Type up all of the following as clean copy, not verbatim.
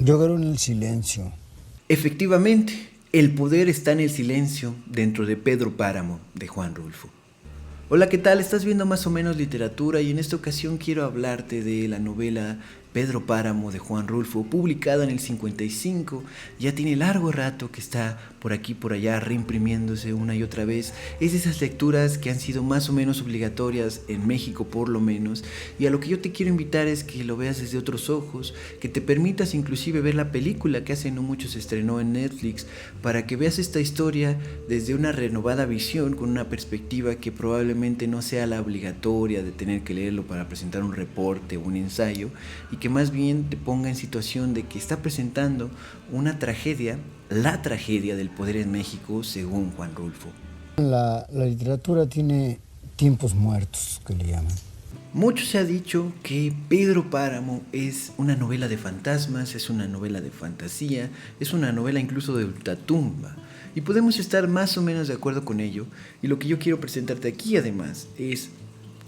Yo creo en el silencio. Efectivamente, el poder está en el silencio dentro de Pedro Páramo, de Juan Rulfo. Hola, ¿qué tal? Estás viendo más o menos literatura y en esta ocasión quiero hablarte de la novela Pedro Páramo de Juan Rulfo, publicada en el 55. Ya tiene largo rato que está por aquí por allá reimprimiéndose una y otra vez. Es de esas lecturas que han sido más o menos obligatorias en México por lo menos, y a lo que yo te quiero invitar es que lo veas desde otros ojos, que te permitas inclusive ver la película que hace no mucho se estrenó en Netflix, para que veas esta historia desde una renovada visión, con una perspectiva que probablemente no sea la obligatoria de tener que leerlo para presentar un reporte o un ensayo, y que más bien te ponga en situación de que está presentando una tragedia, la tragedia del poder en México según Juan Rulfo. La literatura tiene tiempos muertos, que le llaman. Mucho se ha dicho que Pedro Páramo es una novela de fantasmas, es una novela de fantasía, es una novela incluso de ultratumba. Y podemos estar más o menos de acuerdo con ello. Y lo que yo quiero presentarte aquí además es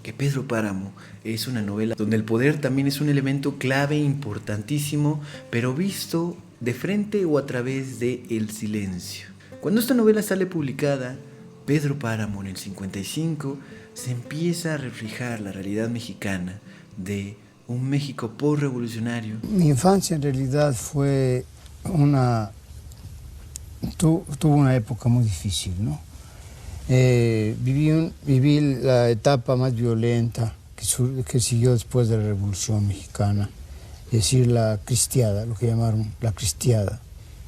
que Pedro Páramo es una novela donde el poder también es un elemento clave, importantísimo, pero visto de frente o a través del silencio. Cuando esta novela sale publicada, Pedro Páramo en el 55 se empieza a reflejar la realidad mexicana de un México postrevolucionario. Mi infancia en realidad tuvo una época muy difícil, ¿no? Viví la etapa más violenta que siguió después de la Revolución Mexicana, es decir, la cristiada, lo que llamaron la cristiada,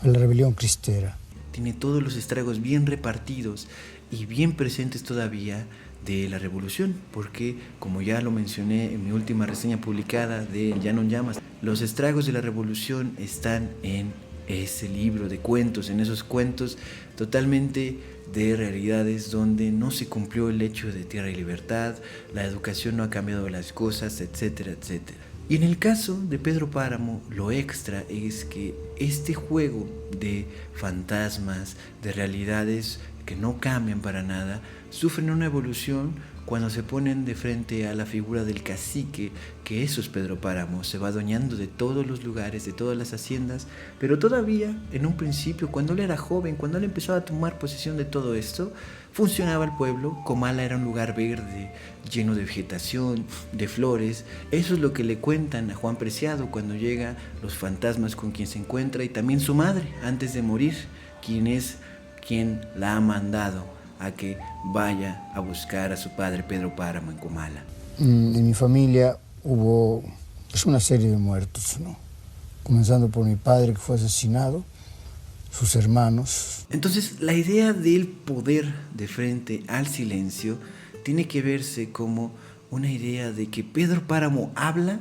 la rebelión cristera. Tiene todos los estragos bien repartidos y bien presentes todavía de la revolución, porque como ya lo mencioné en mi última reseña publicada de El Llano en Llamas, los estragos de la revolución están en ese libro de cuentos, en esos cuentos totalmente de realidades donde no se cumplió el hecho de tierra y libertad, la educación no ha cambiado las cosas, etcétera, etcétera. Y en el caso de Pedro Páramo, lo extra es que este juego de fantasmas, de realidades que no cambian para nada, sufren una evolución cuando se ponen de frente a la figura del cacique, que eso es Pedro Páramo. Se va adueñando de todos los lugares, de todas las haciendas, pero todavía en un principio, cuando él era joven, cuando él empezaba a tomar posesión de todo esto, funcionaba el pueblo. Comala era un lugar verde, lleno de vegetación, de flores. Eso es lo que le cuentan a Juan Preciado cuando llega, los fantasmas con quien se encuentra, y también su madre antes de morir, quien la ha mandado a que vaya a buscar a su padre Pedro Páramo en Comala. En mi familia hubo una serie de muertos, ¿no? Comenzando por mi padre, que fue asesinado, sus hermanos. Entonces, la idea del poder de frente al silencio tiene que verse como una idea de que Pedro Páramo habla,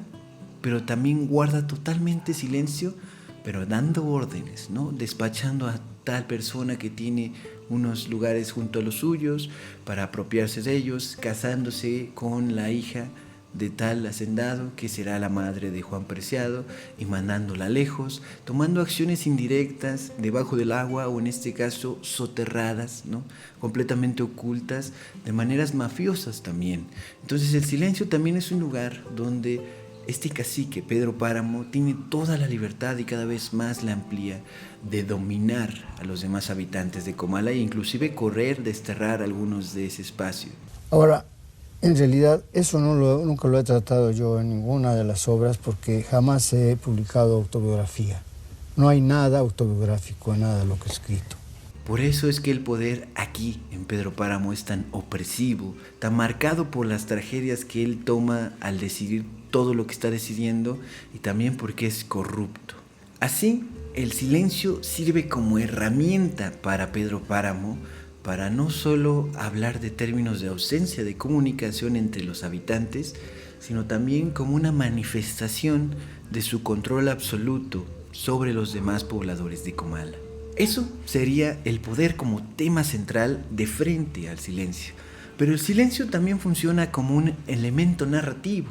pero también guarda totalmente silencio, pero dando órdenes, ¿no? Despachando a tal persona que tiene unos lugares junto a los suyos para apropiarse de ellos, casándose con la hija de tal hacendado que será la madre de Juan Preciado y mandándola lejos, tomando acciones indirectas debajo del agua, o en este caso soterradas, ¿no? Completamente ocultas, de maneras mafiosas también. Entonces el silencio también es un lugar donde este cacique, Pedro Páramo, tiene toda la libertad y cada vez más la amplía de dominar a los demás habitantes de Comala e inclusive correr, desterrar a algunos de ese espacio. Ahora, en realidad, eso nunca lo he tratado yo en ninguna de las obras, porque jamás he publicado autobiografía. No hay nada autobiográfico en nada de lo que he escrito. Por eso es que el poder aquí en Pedro Páramo es tan opresivo, tan marcado por las tragedias que él toma al decidir todo lo que está decidiendo, y también porque es corrupto. Así, el silencio sirve como herramienta para Pedro Páramo, para no solo hablar de términos de ausencia de comunicación entre los habitantes, sino también como una manifestación de su control absoluto sobre los demás pobladores de Comala. Eso sería el poder como tema central de frente al silencio. Pero el silencio también funciona como un elemento narrativo.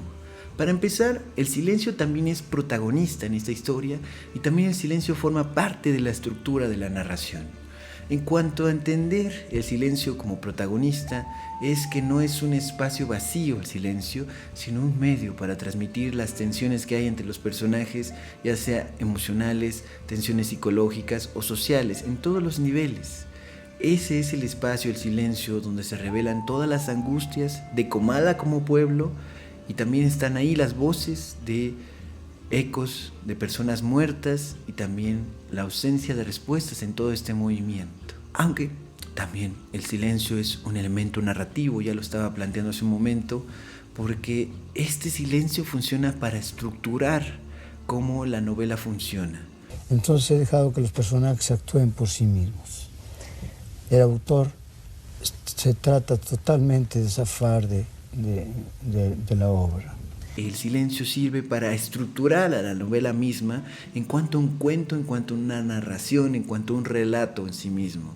Para empezar, el silencio también es protagonista en esta historia, y también el silencio forma parte de la estructura de la narración. En cuanto a entender el silencio como protagonista, es que no es un espacio vacío el silencio, sino un medio para transmitir las tensiones que hay entre los personajes, ya sea emocionales, tensiones psicológicas o sociales, en todos los niveles. Ese es el espacio, el silencio, donde se revelan todas las angustias de Comala como pueblo, y también están ahí las voces de ecos de personas muertas y también la ausencia de respuestas en todo este movimiento. Aunque también el silencio es un elemento narrativo, ya lo estaba planteando hace un momento, porque este silencio funciona para estructurar cómo la novela funciona. Entonces he dejado que los personajes actúen por sí mismos. El autor se trata totalmente de zafar de la obra. El silencio sirve para estructurar a la novela misma en cuanto a un cuento, en cuanto a una narración, en cuanto a un relato en sí mismo.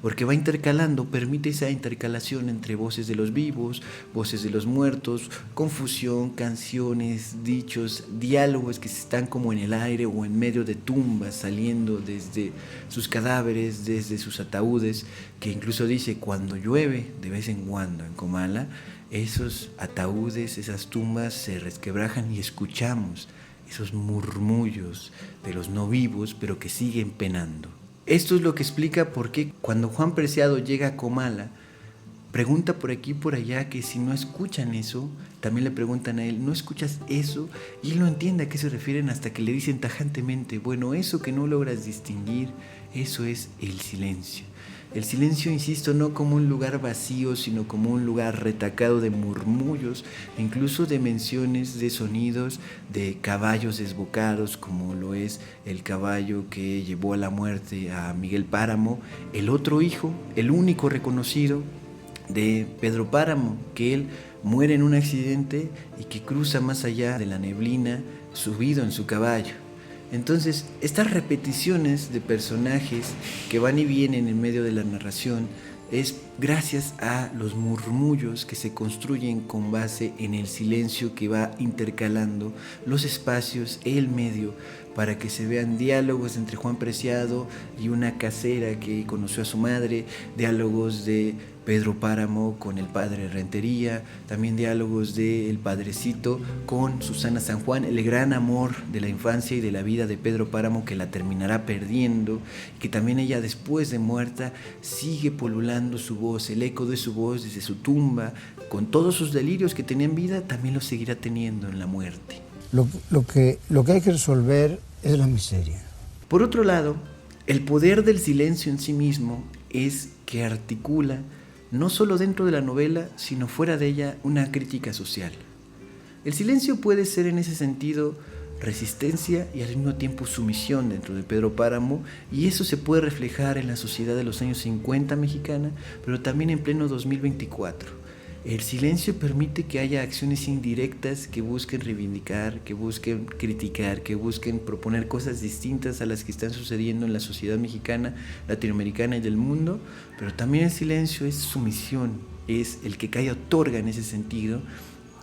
Porque va intercalando, permite esa intercalación entre voces de los vivos, voces de los muertos, confusión, canciones, dichos, diálogos que están como en el aire o en medio de tumbas, saliendo desde sus cadáveres, desde sus ataúdes, que incluso dice, cuando llueve, de vez en cuando en Comala, esos ataúdes, esas tumbas se resquebrajan y escuchamos esos murmullos de los no vivos, pero que siguen penando. Esto es lo que explica por qué cuando Juan Preciado llega a Comala, pregunta por aquí y por allá que si no escuchan eso, también le preguntan a él, ¿no escuchas eso? Y él no entiende a qué se refieren hasta que le dicen tajantemente, bueno, eso que no logras distinguir, eso es el silencio. El silencio, insisto, no como un lugar vacío, sino como un lugar retacado de murmullos, incluso de menciones de sonidos de caballos desbocados, como lo es el caballo que llevó a la muerte a Miguel Páramo, el otro hijo, el único reconocido de Pedro Páramo, que él muere en un accidente y que cruza más allá de la neblina subido en su caballo. Entonces, estas repeticiones de personajes que van y vienen en medio de la narración es gracias a los murmullos que se construyen con base en el silencio que va intercalando los espacios, el medio, para que se vean diálogos entre Juan Preciado y una casera que conoció a su madre, diálogos de Pedro Páramo con el padre Rentería, también diálogos de El Padrecito con Susana San Juan, el gran amor de la infancia y de la vida de Pedro Páramo que la terminará perdiendo, que también ella después de muerta sigue polulando su voz, el eco de su voz desde su tumba, con todos sus delirios que tenía en vida, también los seguirá teniendo en la muerte. Lo que hay que resolver es la miseria. Por otro lado, el poder del silencio en sí mismo es que articula no solo dentro de la novela, sino fuera de ella, una crítica social. El silencio puede ser en ese sentido resistencia y al mismo tiempo sumisión dentro de Pedro Páramo, y eso se puede reflejar en la sociedad de los años 50 mexicana, pero también en pleno 2024. El silencio permite que haya acciones indirectas que busquen reivindicar, que busquen criticar, que busquen proponer cosas distintas a las que están sucediendo en la sociedad mexicana, latinoamericana y del mundo, pero también el silencio es sumisión, es el que calla otorga en ese sentido.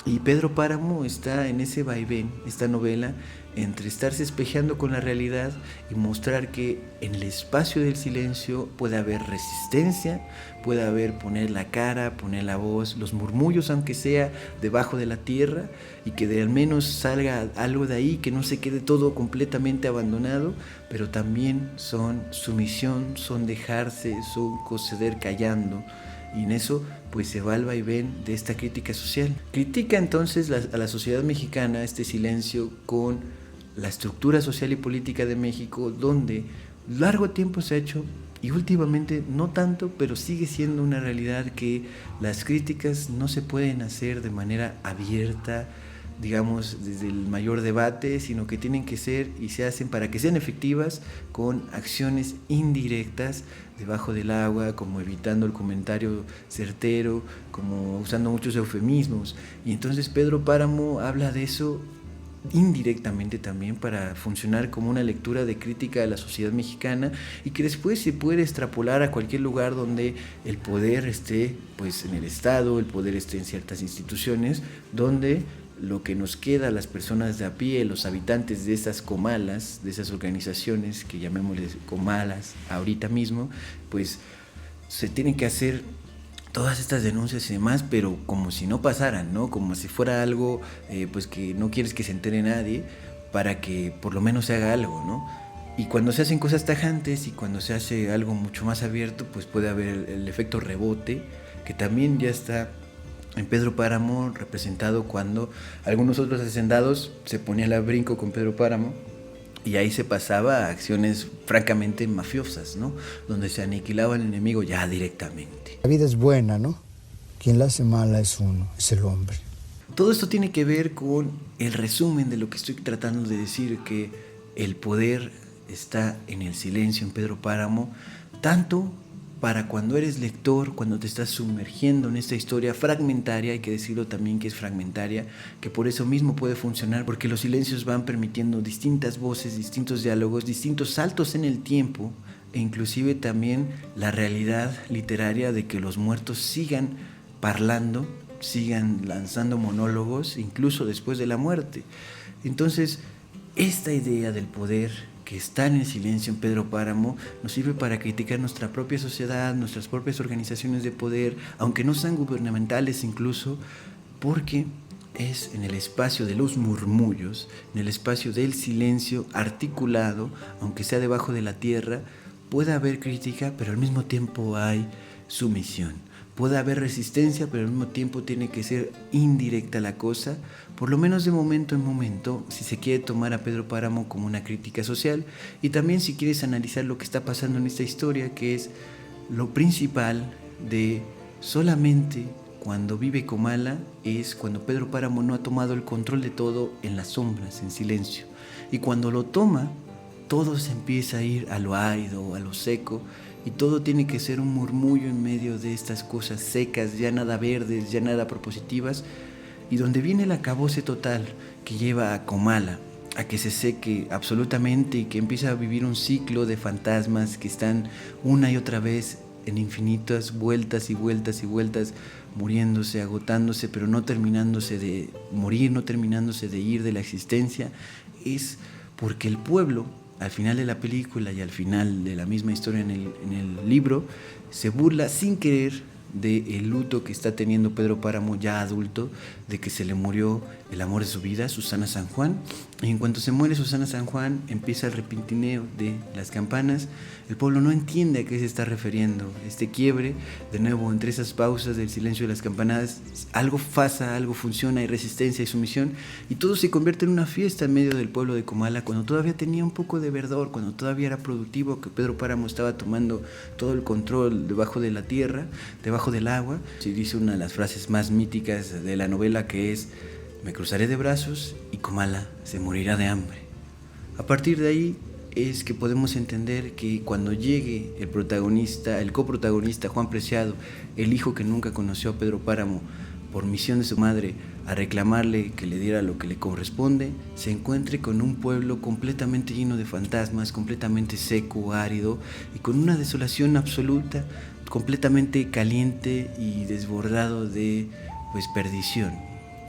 Y Pedro Páramo está en ese vaivén, esta novela, entre estarse espejeando con la realidad y mostrar que en el espacio del silencio puede haber resistencia, puede haber poner la cara, poner la voz, los murmullos aunque sea debajo de la tierra, y que de al menos salga algo de ahí, que no se quede todo completamente abandonado, pero también son sumisión, son dejarse, son conceder callando. Y en eso pues se va al vaivén de esta crítica social. Critica entonces a la sociedad mexicana este silencio con la estructura social y política de México, donde largo tiempo se ha hecho, y últimamente no tanto, pero sigue siendo una realidad que las críticas no se pueden hacer de manera abierta, digamos, desde el mayor debate, sino que tienen que ser y se hacen para que sean efectivas con acciones indirectas debajo del agua, como evitando el comentario certero, como usando muchos eufemismos. Y entonces Pedro Páramo habla de eso indirectamente también para funcionar como una lectura de crítica a la sociedad mexicana, y que después se puede extrapolar a cualquier lugar donde el poder esté pues en el Estado, el poder esté en ciertas instituciones, donde lo que nos queda a las personas de a pie, los habitantes de esas comalas, de esas organizaciones que llamémosles comalas ahorita mismo, pues se tienen que hacer todas estas denuncias y demás, pero como si no pasaran, ¿no? Como si fuera algo pues que no quieres que se entere nadie, para que por lo menos se haga algo, ¿no? Y cuando se hacen cosas tajantes y cuando se hace algo mucho más abierto, pues puede haber el efecto rebote, que también ya está en Pedro Páramo representado cuando algunos otros hacendados se ponían al brinco con Pedro Páramo y ahí se pasaba a acciones francamente mafiosas, ¿no? Donde se aniquilaba al enemigo ya directamente. La vida es buena, ¿no? Quien la hace mala es uno, es el hombre. Todo esto tiene que ver con el resumen de lo que estoy tratando de decir, que el poder está en el silencio en Pedro Páramo, tanto para cuando eres lector, cuando te estás sumergiendo en esta historia fragmentaria, hay que decirlo también que es fragmentaria, que por eso mismo puede funcionar, porque los silencios van permitiendo distintas voces, distintos diálogos, distintos saltos en el tiempo, e inclusive también la realidad literaria de que los muertos sigan parlando, sigan lanzando monólogos, incluso después de la muerte. Entonces, esta idea del poder que está en el silencio en Pedro Páramo nos sirve para criticar nuestra propia sociedad, nuestras propias organizaciones de poder, aunque no sean gubernamentales incluso, porque es en el espacio de los murmullos, en el espacio del silencio articulado, aunque sea debajo de la tierra, puede haber crítica, pero al mismo tiempo hay sumisión. Puede haber resistencia, pero al mismo tiempo tiene que ser indirecta la cosa, por lo menos de momento en momento, si se quiere tomar a Pedro Páramo como una crítica social, y también si quieres analizar lo que está pasando en esta historia, que es lo principal de solamente cuando vive Comala, es cuando Pedro Páramo no ha tomado el control de todo en las sombras, en silencio. Y cuando lo toma, todo se empieza a ir a lo árido, a lo seco, y todo tiene que ser un murmullo en medio de estas cosas secas, ya nada verdes, ya nada propositivas, y donde viene el acabose total que lleva a Comala a que se seque absolutamente y que empieza a vivir un ciclo de fantasmas que están una y otra vez en infinitas vueltas y vueltas y vueltas, muriéndose, agotándose, pero no terminándose de morir, no terminándose de ir de la existencia, es porque el pueblo, al final de la película y al final de la misma historia en el libro, se burla sin querer del luto que está teniendo Pedro Páramo ya adulto, de que se le murió el amor de su vida, Susana San Juan, y en cuanto se muere Susana San Juan empieza el repitineo de las campanas. El pueblo no entiende a qué se está refiriendo este quiebre, de nuevo entre esas pausas del silencio de las campanadas, algo pasa, algo funciona, hay resistencia y sumisión, y todo se convierte en una fiesta en medio del pueblo de Comala, cuando todavía tenía un poco de verdor, cuando todavía era productivo, que Pedro Páramo estaba tomando todo el control debajo de la tierra, debajo del agua. Se dice una de las frases más míticas de la novela, que es: me cruzaré de brazos y Comala se morirá de hambre. A partir de ahí es que podemos entender que cuando llegue el protagonista, el coprotagonista Juan Preciado, el hijo que nunca conoció a Pedro Páramo, por misión de su madre, a reclamarle que le diera lo que le corresponde, se encuentre con un pueblo completamente lleno de fantasmas, completamente seco, árido y con una desolación absoluta, completamente caliente y desbordado de perdición.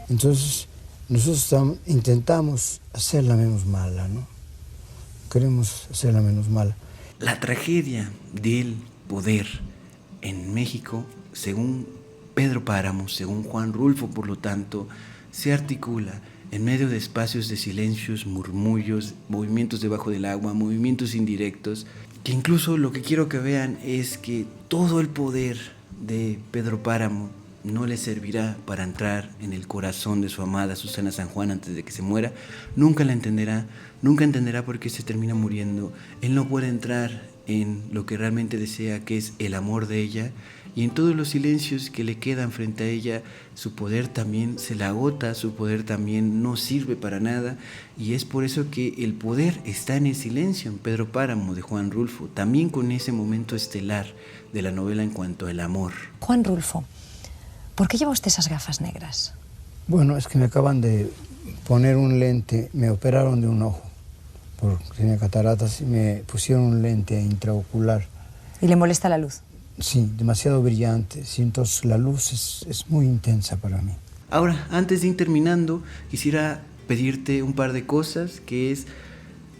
Entonces nosotros intentamos hacerla menos mala, ¿no? Queremos hacerla menos mala. La tragedia del poder en México, según Pedro Páramo, según Juan Rulfo, por lo tanto, se articula en medio de espacios de silencios, murmullos, movimientos debajo del agua, movimientos indirectos, que incluso lo que quiero que vean es que todo el poder de Pedro Páramo no le servirá para entrar en el corazón de su amada Susana San Juan antes de que se muera. Nunca la entenderá, nunca entenderá por qué se termina muriendo. Él no puede entrar en lo que realmente desea, que es el amor de ella, y en todos los silencios que le quedan frente a ella, su poder también se la agota, su poder también no sirve para nada, y es por eso que el poder está en el silencio, en Pedro Páramo de Juan Rulfo, también con ese momento estelar de la novela en cuanto al amor. Juan Rulfo, ¿por qué lleva usted esas gafas negras? Bueno, es que me acaban de poner un lente, me operaron de un ojo, porque tenía cataratas, y me pusieron un lente intraocular. ¿Y le molesta la luz? Sí, demasiado brillante, sí, entonces la luz es muy intensa para mí. Ahora, antes de ir terminando, quisiera pedirte un par de cosas, que es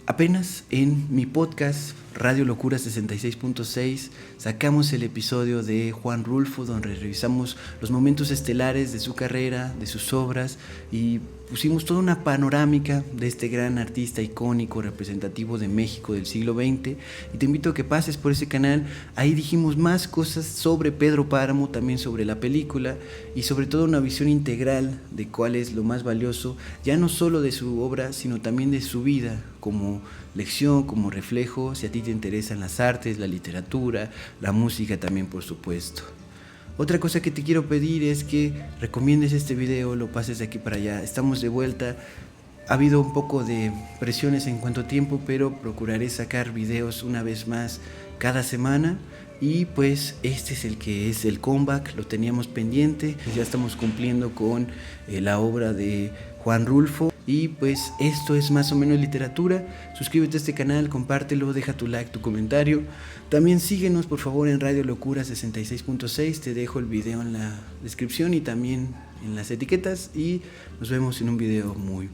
apenas en mi podcast Radio Locura 66.6 sacamos el episodio de Juan Rulfo, donde revisamos los momentos estelares de su carrera, de sus obras, y pusimos toda una panorámica de este gran artista icónico, representativo de México del siglo XX, y te invito a que pases por ese canal. Ahí dijimos más cosas sobre Pedro Páramo, también sobre la película, y sobre todo una visión integral de cuál es lo más valioso, ya no solo de su obra, sino también de su vida, como lección, como reflejo, si a ti te interesan las artes, la literatura, la música también, por supuesto. Otra cosa que te quiero pedir es que recomiendes este video, lo pases de aquí para allá. Estamos de vuelta. Ha habido un poco de presiones en cuanto a tiempo, pero procuraré sacar videos una vez más cada semana. Y pues este es el que es el comeback, lo teníamos pendiente. Ya estamos cumpliendo con la obra de Juan Rulfo. Y pues esto es más o menos literatura. Suscríbete a este canal, compártelo, deja tu like, tu comentario. También síguenos por favor en Radio Locura 66.6. Te dejo el video en la descripción y también en las etiquetas. Y nos vemos en un video muy